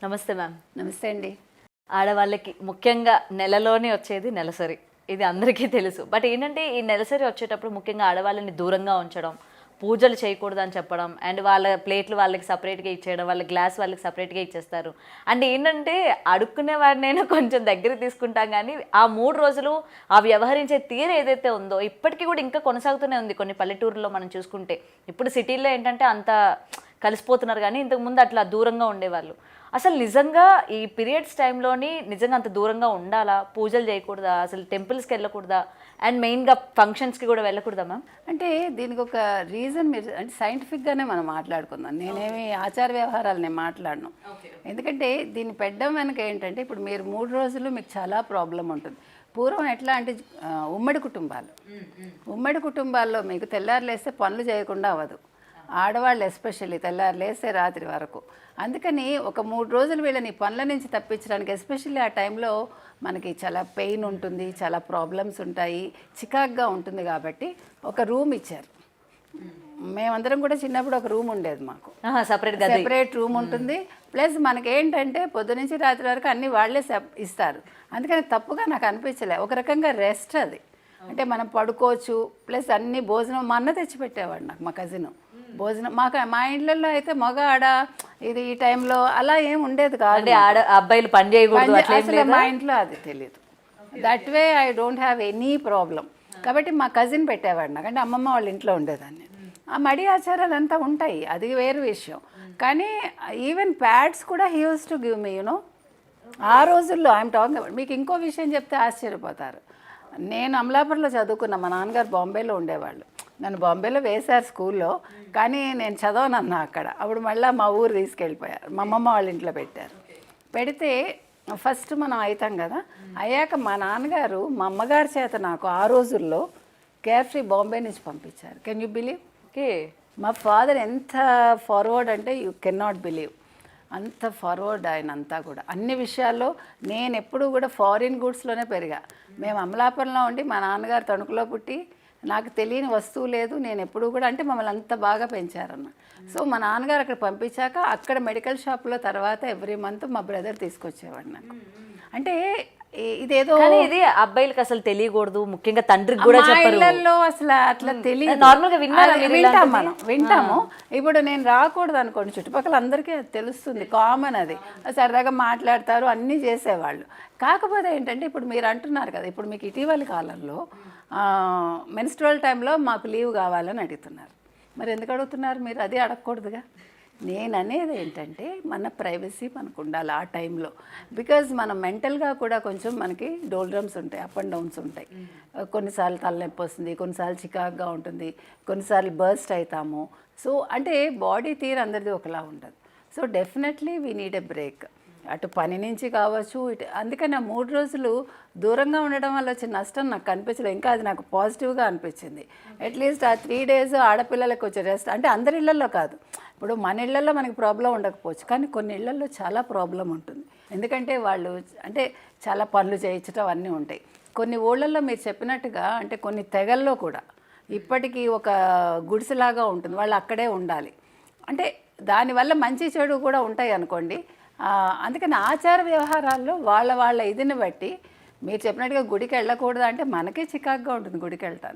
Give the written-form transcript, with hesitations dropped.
నమస్తే మ్యామ్. నమస్తే అండి. ఆడవాళ్ళకి ముఖ్యంగా నెలలోనే వచ్చేది నెలసరి. ఇది అందరికీ తెలుసు. బట్ ఏంటంటే ఈ నెలసరి వచ్చేటప్పుడు ముఖ్యంగా ఆడవాళ్ళని దూరంగా ఉంచడం, పూజలు చేయకూడదని చెప్పడం, అండ్ వాళ్ళ ప్లేట్లు వాళ్ళకి సపరేట్‌గా ఇచ్చేయడం, వాళ్ళ గ్లాస్ వాళ్ళకి సపరేట్‌గా ఇచ్చేస్తారు. అండ్ ఏంటంటే అడుక్కునే వాడినైనా కొంచెం దగ్గరికి తీసుకుంటాం కానీ, ఆ 3 రోజులు ఆ వ్యవహరించే తీరు ఏదైతే ఉందో ఇప్పటికీ కూడా ఇంకా కొనసాగుతూనే ఉంది కొన్ని పల్లెటూరులో మనం చూసుకుంటే. ఇప్పుడు సిటీల్లో ఏంటంటే అంత కలిసిపోతున్నారు కానీ ఇంతకుముందు అట్లా దూరంగా ఉండేవాళ్ళు. అసలు నిజంగా ఈ పీరియడ్స్ టైంలోని నిజంగా అంత దూరంగా ఉండాలా? పూజలు చేయకూడదా? అసలు టెంపుల్స్‌కి వెళ్ళకూడదా? అండ్ మెయిన్‌గా ఫంక్షన్స్‌కి కూడా వెళ్ళకూడదా మ్యామ్? అంటే దీనికి ఒక రీజన్ మీరు అంటే సైంటిఫిక్గానే మనం మాట్లాడుకుందాం. నేనేమి ఆచార వ్యవహారాలు నేను మాట్లాడను. ఎందుకంటే దీన్ని పెట్టడం వెనక ఏంటంటే ఇప్పుడు మీరు 3 రోజులు మీకు చాలా ప్రాబ్లం ఉంటుంది. పూర్వం ఎట్లా అంటే ఉమ్మడి కుటుంబాలు. ఉమ్మడి కుటుంబాల్లో మీకు తెల్లారు లేస్తే పనులు చేయకుండా అవ్వదు. ఆడవాళ్ళు ఎస్పెషల్లీ తెల్లారు లేస్తే రాత్రి వరకు. అందుకని ఒక 3 రోజులు వీళ్ళని పనుల నుంచి తప్పించడానికి ఎస్పెషల్లీ ఆ టైంలో మనకి చాలా పెయిన్ ఉంటుంది, చాలా ప్రాబ్లమ్స్ ఉంటాయి, చికాగ్గా ఉంటుంది కాబట్టి ఒక రూమ్ ఇచ్చారు. మేమందరం కూడా చిన్నప్పుడు ఒక రూమ్ ఉండేది మాకు. సెపరేట్ రూమ్ ఉంటుంది. ప్లస్ మనకేంటంటే పొద్దు నుంచి రాత్రి వరకు అన్నీ వాళ్ళే ఇస్తారు. అందుకని తప్పుగా నాకు అనిపించలే. ఒక రకంగా రెస్ట్ అది. అంటే మనం పడుకోవచ్చు. ప్లస్ అన్ని భోజనం మా అన్న తెచ్చిపెట్టేవాడు నాకు, మా కజిన్. భోజనం మా ఇండ్లలో అయితే మగ ఆడ ఇది ఈ టైంలో అలా ఏం ఉండేది కాదు. అబ్బాయిలు పని చేయకూడదు అసలు మా ఇంట్లో అది తెలియదు. That way I don't have any problem. కాబట్టి మా కజిన్ పెట్టేవాడు నాకు. అంటే అమ్మమ్మ వాళ్ళ ఇంట్లో ఉండేదాన్ని. ఆ మడి ఆచారాలు అంతా ఉంటాయి, అది వేరు విషయం. కానీ ఈవెన్ ప్యాడ్స్ కూడా he use to give me you know. ఆ రోజుల్లో ఐఎమ్ టాకింగ్ అబౌట్. మీకు ఇంకో విషయం చెప్తే ఆశ్చర్యపోతారు. నేను అమలాపురంలో చదువుకున్నా. మా నాన్నగారు బాంబేలో ఉండేవాళ్ళు. నన్ను బాంబేలో వేశారు స్కూల్లో, కానీ నేను చదవనన్నా అక్కడ. అప్పుడు మళ్ళీ మా ఊరు తీసుకెళ్ళిపోయారు. మా అమ్మమ్మ వాళ్ళ ఇంట్లో పెట్టారు. పెడితే ఫస్ట్ మనం అవుతాం కదా. అయ్యాక మా నాన్నగారు మా అమ్మగారి చేత నాకు ఆ రోజుల్లో కేర్ఫ్రీ బాంబే నుంచి పంపించారు. Can you believe? ఓకే. మా ఫాదర్ ఎంత ఫార్వర్డ్ అంటే యూ కెన్ నాట్ బిలీవ్. అంత ఫార్వర్డ్ ఆయన అంతా కూడా అన్ని విషయాల్లో. నేను ఎప్పుడూ కూడా ఫారిన్ గూడ్స్లోనే పెరిగా. మేము అమలాపురంలో ఉండి మా నాన్నగారు తణుకులో పుట్టి నాకు తెలియని వస్తువు లేదు. నేను ఎప్పుడూ కూడా అంటే మమ్మల్ని అంత బాగా పెంచారన్న. సో మా నాన్నగారు అక్కడ పంపించాక అక్కడ మెడికల్ షాప్లో తర్వాత ఎవ్రీ మంత్ మా బ్రదర్ తీసుకొచ్చేవాడు నాకు. అంటే ఇదేదో ఇది అబ్బాయిలకు అసలు తెలియకూడదు, ముఖ్యంగా తండ్రికి కూడా చెప్పరు. ఇళ్లలో అసలు అట్లా తెలియదు. నార్మల్గా వింటాము. ఇప్పుడు నేను రాకూడదు అనుకోండి, చుట్టుపక్కల అందరికీ అది తెలుస్తుంది, కామన్ అది. సరదాగా మాట్లాడతారు, అన్నీ చేసేవాళ్ళు. కాకపోతే ఏంటంటే ఇప్పుడు మీరు అంటున్నారు కదా, ఇప్పుడు మీకు ఇటీవలి కాలంలో మెన్స్ట్రువల్ టైంలో మాకు లీవ్ కావాలని అడుగుతున్నారు. మరి ఎందుకు అడుగుతున్నారు మీరు? అది అడగకూడదుగా. నేను అనేది ఏంటంటే మన ప్రైవసీ మనకు ఉండాలి ఆ టైంలో. బికాజ్ మనం మెంటల్గా కూడా కొంచెం మనకి డోల్డ్రమ్స్ ఉంటాయి, అప్ అండ్ డౌన్స్ ఉంటాయి. కొన్నిసార్లు తలనొప్పి వస్తుంది, కొన్నిసార్లు చికాగ్గా ఉంటుంది, కొన్నిసార్లు బర్స్ట్ అవుతాము. సో అంటే బాడీ తీరు అందరిది ఒకలా ఉండదు. So definitely we need a break. అటు పని నుంచి కావచ్చు ఇటు. అందుకని ఆ 3 రోజులు దూరంగా ఉండడం వల్ల వచ్చిన నష్టం నాకు కనిపించలేదు. ఇంకా అది నాకు పాజిటివ్గా అనిపించింది. అట్లీస్ట్ ఆ 3 days ఆడపిల్లలకు వచ్చే రెస్ట్. అంటే అందరి ఇళ్లలో కాదు. ఇప్పుడు మన ఇళ్లలో మనకి ప్రాబ్లం ఉండకపోవచ్చు, కానీ కొన్ని ఇళ్లలో చాలా ప్రాబ్లం ఉంటుంది. ఎందుకంటే వాళ్ళు అంటే చాలా పనులు చేయించడం అన్నీ ఉంటాయి. కొన్ని ఊళ్ళల్లో మీరు చెప్పినట్టుగా అంటే కొన్ని తెగల్లో కూడా ఇప్పటికీ ఒక గుడిసెలాగా ఉంటుంది, వాళ్ళు అక్కడే ఉండాలి. అంటే దానివల్ల మంచి చెడు కూడా ఉంటాయి అనుకోండి. అందుకని ఆచార వ్యవహారాల్లో వాళ్ళ ఇదిని బట్టి మీరు చెప్పినట్టుగా గుడికి వెళ్ళకూడదు అంటే మనకే చికాగ్గా ఉంటుంది గుడికి వెళ్ళటానికి.